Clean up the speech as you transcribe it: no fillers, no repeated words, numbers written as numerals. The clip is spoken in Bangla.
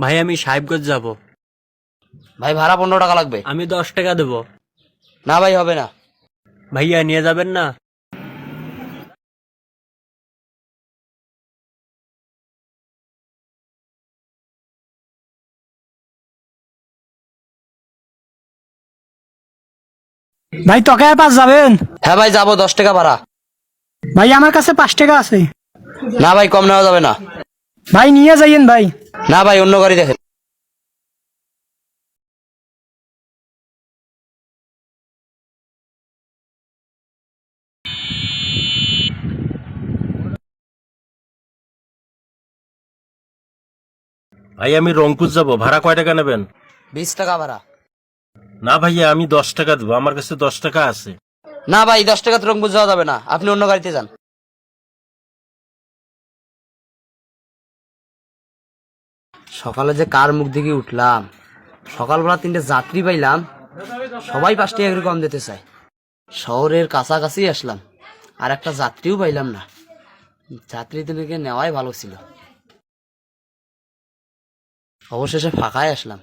ভাই আমি সাহেবগঞ্জ যাব। ভাই ভাড়া 15 টাকা লাগবে। আমি 10 টাকা দেবো। না ভাই হবে না। ভাইয়া নিয়ে যাবেন না? ভাই টকায় পাস যাবেন? হ্যাঁ ভাই যাবো, 10 টাকা ভাড়া। ভাই আমার কাছে 5 টাকা আছে। না ভাই কম নেওয়া যাবে না। ভাই নিয়ে যাইয়েন ভাই। না ভাই অন্য গাড়ি দেখেন। ভাই আমি রংপুর যাব, ভাড়া কয় টাকা নেবেন? 20 টাকা ভাড়া। না ভাইয়া আমি 10 টাকা দেবো, আমার কাছে 10 টাকা আছে। না ভাই 10 টাকা রংপুর যাওয়া যাবে না, আপনি অন্য গাড়িতে যান। সকালে যে কার মুখ দিকে উঠলাম, সকালবেলা 3টে যাত্রী পাইলাম, সবাই 5 টাকা করে কম দিতে চায়। শহরের কাছাকাছি আসলাম, আর একটা যাত্রীও পাইলাম না। যাত্রীদেরকে নেওয়াই ভালো ছিল। অবশেষে ফাঁকায় আসলাম।